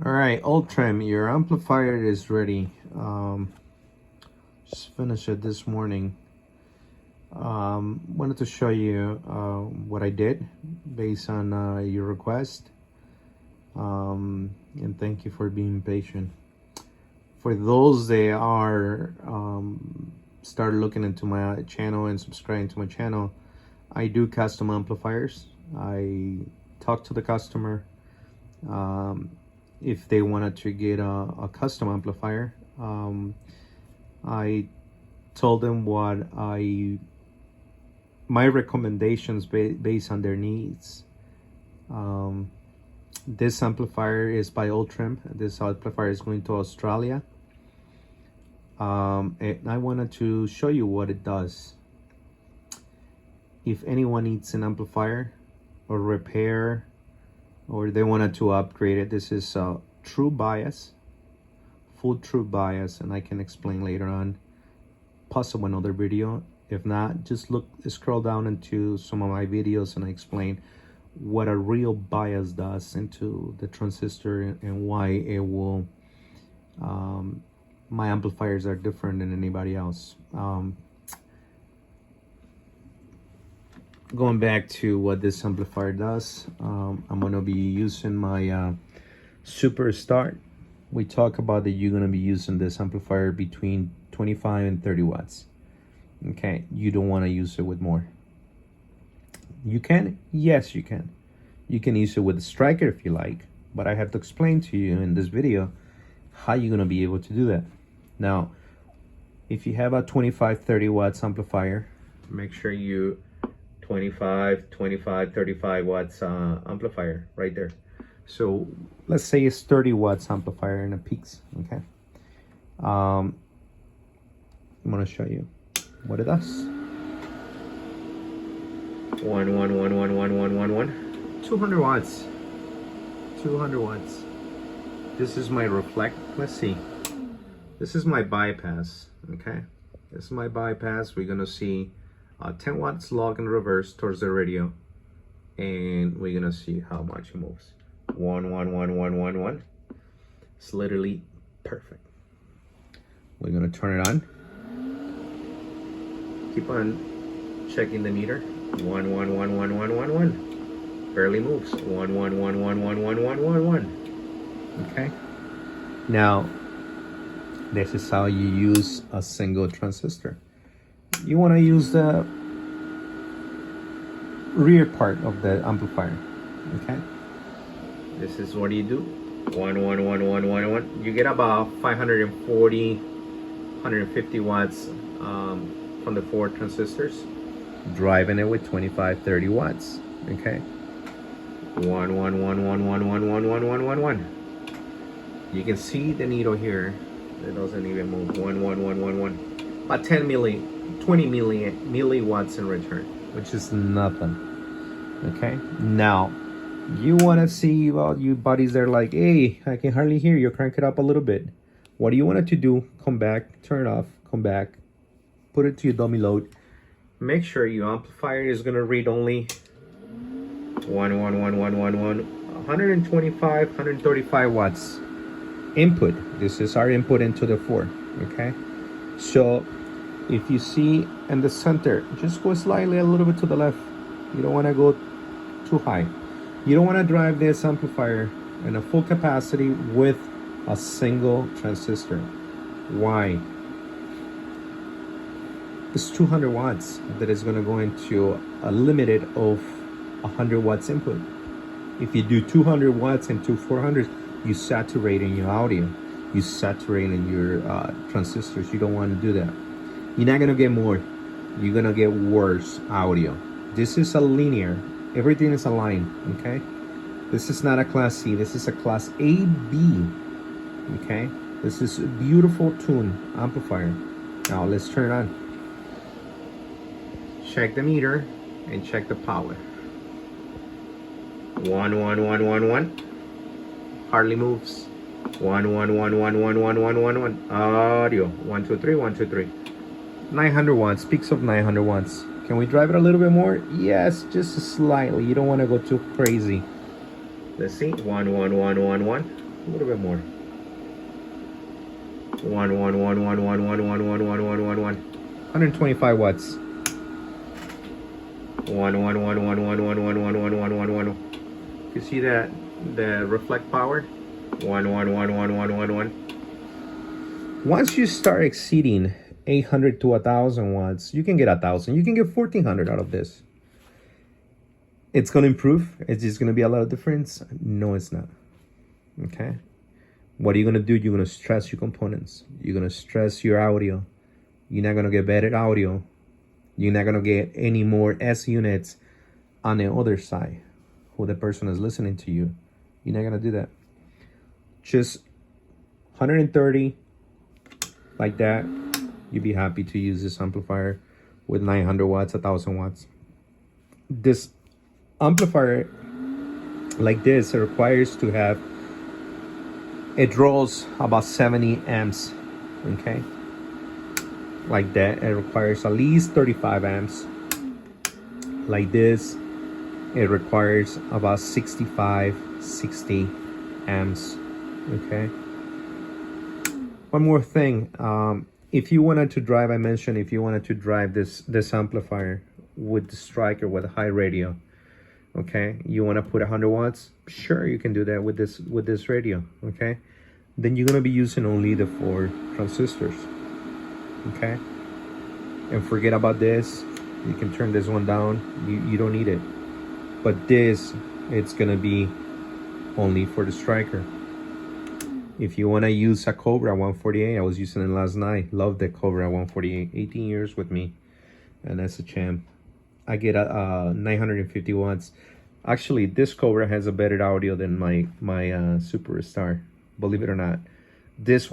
All right, AllTrim, your amplifier is ready. Just finished it this morning. Wanted to show you what I did based on your request. And thank you for being patient. For those that are started looking into my channel and subscribing to my channel, I do custom amplifiers. I talk to the customer. If they wanted to get a custom amplifier, I told them what my recommendations based on their needs. This amplifier is by AllTrim. This amplifier is going to Australia. And I wanted to show you what it does. If anyone needs an amplifier or repair, or they wanted to upgrade it, this is a true bias, full true bias, and I can explain later on, possible another video. If not, just scroll down into some of my videos and I explain what a real bias does into the transistor and why it will my amplifiers are different than anybody else. Going back to what this amplifier does, I'm going to be using my Superstar. We talk about that you're going to be using this amplifier between 25 and 30 watts. Okay, you don't want to use it with more. You can? Yes, you can. You can use it with a striker if you like, but I have to explain to you in this video how you're going to be able to do that. Now, if you have a 25-30 watts amplifier, make sure you 25, 35 watts amplifier right there. So let's say it's 30 watts amplifier in a peaks. Okay, I'm going to show you what it does. 200 watts. 200 watts. This is my reflect. Let's see. This is my bypass. Okay, this is my bypass. We're gonna see 10 watts log in reverse towards the radio, and we're gonna see how much it moves. 1. It's literally perfect. We're gonna turn it on. Keep on checking the meter. 1. Barely moves. 1. Okay. Now, this is how you use a single transistor. You want to use the rear part of the amplifier. Okay. This is what you do. 1. You get about 540, 150 watts from the 4 transistors. Driving it with 25-30 watts. Okay. 1. You can see the needle here. It doesn't even move. 1. About 20 milliwatts in return, which is nothing. Okay. Now, you want to see, well, you buddies are like, hey, I can hardly hear you. Crank it up a little bit. What do you want it to do? Come back, turn it off, come back, put it to your dummy load. Make sure your amplifier is gonna read only 125, 135 watts input. This is our input into the 4. Okay, so if you see in the center, just go slightly a little bit to the left. You don't want to go too high. You don't want to drive this amplifier in a full capacity with a single transistor. Why? It's 200 watts that is going to go into a limited of 100 watts input. If you do 200 watts and 400s, you saturate in your audio. You saturate in your transistors. You don't want to do that. You're not going to get more. You're going to get worse audio. This is a linear. Everything is aligned. Okay. This is not a class C. This is a class AB. Okay. This is a beautiful tune amplifier. Now let's turn it on. Check the meter and check the power. 1. Hardly moves. 1. Audio. 1, 2, 3. 900 watts. Peaks of 900 watts. Can we drive it a little bit more? Yes, just slightly. You don't want to go too crazy. Let's see. 1. A little bit more. 125 watts. 1. You see that the reflect power? 1. Once you start exceeding 800 to 1,000 watts, you can get 1,000. You can get 1,400 out of this. It's gonna improve. It's just gonna be a lot of difference. No, it's not. Okay. What are you gonna do? You're gonna stress your components. You're gonna stress your audio. You're not gonna get better audio. You're not gonna get any more S units on the other side, who the person is listening to you. You're not gonna do that. Just 130 like that. You'd be happy to use this amplifier with 900 watts, 1,000 watts. This amplifier like this, it requires to have, it draws about 70 amps, okay? Like that, it requires at least 35 amps. Like this, it requires about 65, 60 amps, okay? One more thing, if you wanted to drive, I mentioned if you wanted to drive this amplifier with the striker with a high radio, okay, you want to put 100 watts, sure, you can do that with this radio, okay? Then you're going to be using only the 4 transistors, okay? And forget about this. You can turn this one down. You don't need it. But this, it's going to be only for the striker. If you want to use a Cobra 148, I was using it last night. Love the Cobra 148. 18 years with me, and that's a champ. I get 950 watts. Actually, this Cobra has a better audio than my Superstar. Believe it or not. This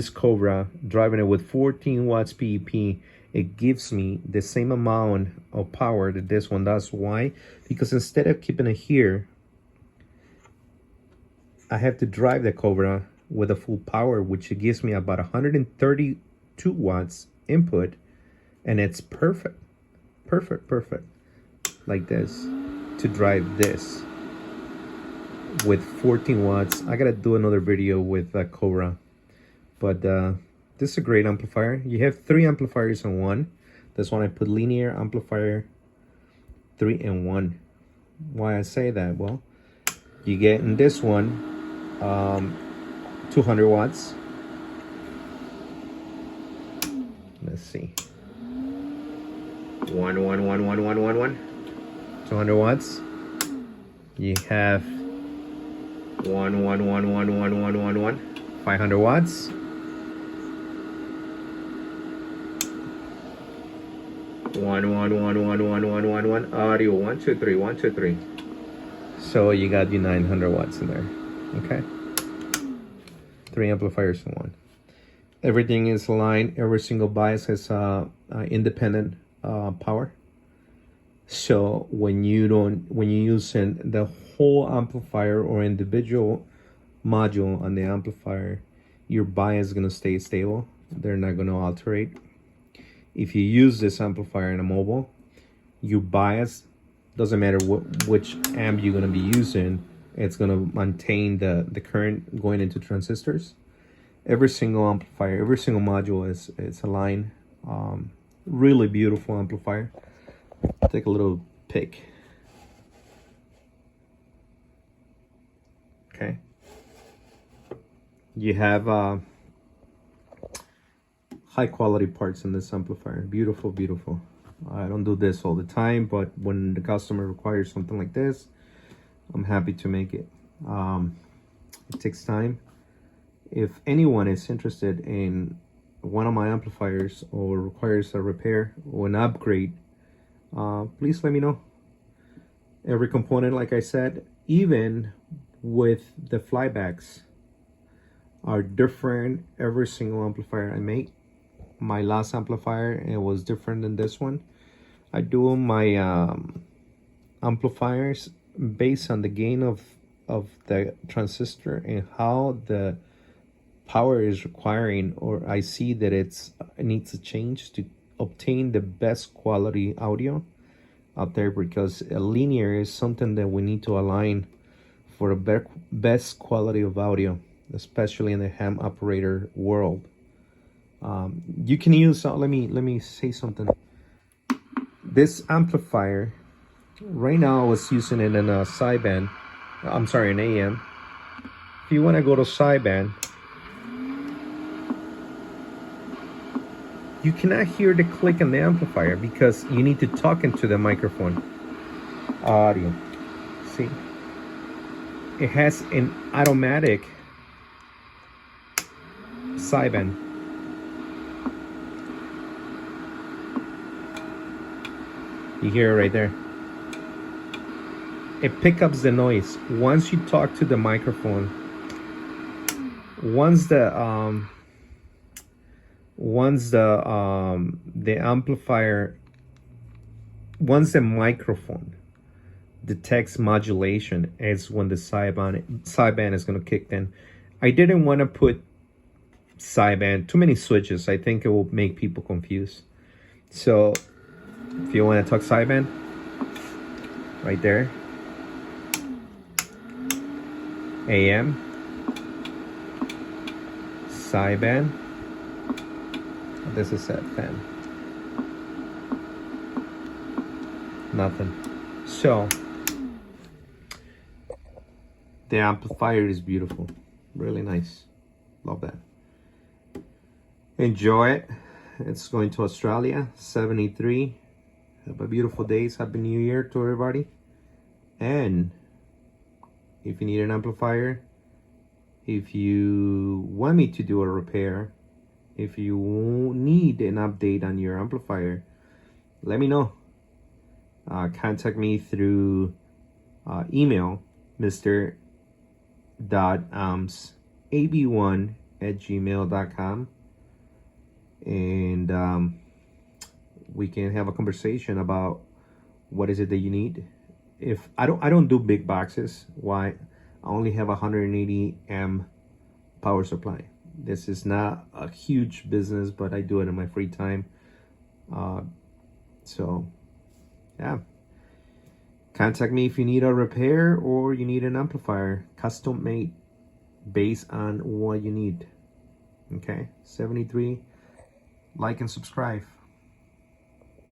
Cobra, driving it with 14 watts PEP, it gives me the same amount of power that this one does. Why? Because instead of keeping it here, I have to drive the Cobra with a full power, which it gives me about 132 watts input, and it's perfect. Perfect. Like this, to drive this with 14 watts. I gotta do another video with Cobra, but this is a great amplifier. You have 3 amplifiers in one. This one I put linear amplifier 3 in 1. Why I say that? Well, you get in this one 200 watts. Let's see. 200 watts. You have 500 watts. 1 audio 1 2 3 1 2 3. So you got your 900 watts in there. Okay. 3 amplifiers in one. Everything is aligned. Every single bias has independent power. So when you're using the whole amplifier or individual module on the amplifier, your bias is gonna stay stable. They're not gonna alterate. If you use this amplifier in a mobile, your bias doesn't matter which amp you're gonna be using. It's gonna maintain the current going into transistors. Every single amplifier, every single module is aligned. Really beautiful amplifier. Take a little pic. Okay. You have high quality parts in this amplifier. Beautiful. I don't do this all the time, but when the customer requires something like this, I'm happy to make it. It takes time. If anyone is interested in one of my amplifiers or requires a repair or an upgrade, please let me know. Every component, like I said, even with the flybacks, are different. Every single amplifier I make. My last amplifier, it was different than this one. I do my amplifiers based on the gain of the transistor and how the power is requiring, or I see that it needs to change to obtain the best quality audio out there, because a linear is something that we need to align for the best quality of audio, especially in the ham operator world. You can use, let me say something. This amplifier, right now I was using it in a sideband, I'm sorry, an AM. If you want to go to sideband, you cannot hear the click on the amplifier because you need to talk into the microphone audio. See, it has an automatic sideband. You hear it right there. It picks up the noise once you talk to the microphone. Once the amplifier, once the microphone detects modulation, is when the sideband is going to kick in. I didn't want to put sideband, too many switches. I think it will make people confused. So if you want to talk sideband, right there, AM, sideband. This is set fan. Nothing. So the amplifier is beautiful, really nice. Love that. Enjoy it. It's going to Australia, 73. Have a beautiful day. Happy New Year to everybody. And if you need an amplifier, if you want me to do a repair, if you need an update on your amplifier, let me know. Contact me through email, mr.amsab1@gmail.com, and we can have a conversation about what is it that you need. If I don't do big boxes. Why? I only have 180 amp power supply. This is not a huge business, but I do it in my free time. So yeah, contact me if you need a repair or you need an amplifier custom made based on what you need. Okay, 73. Like and subscribe.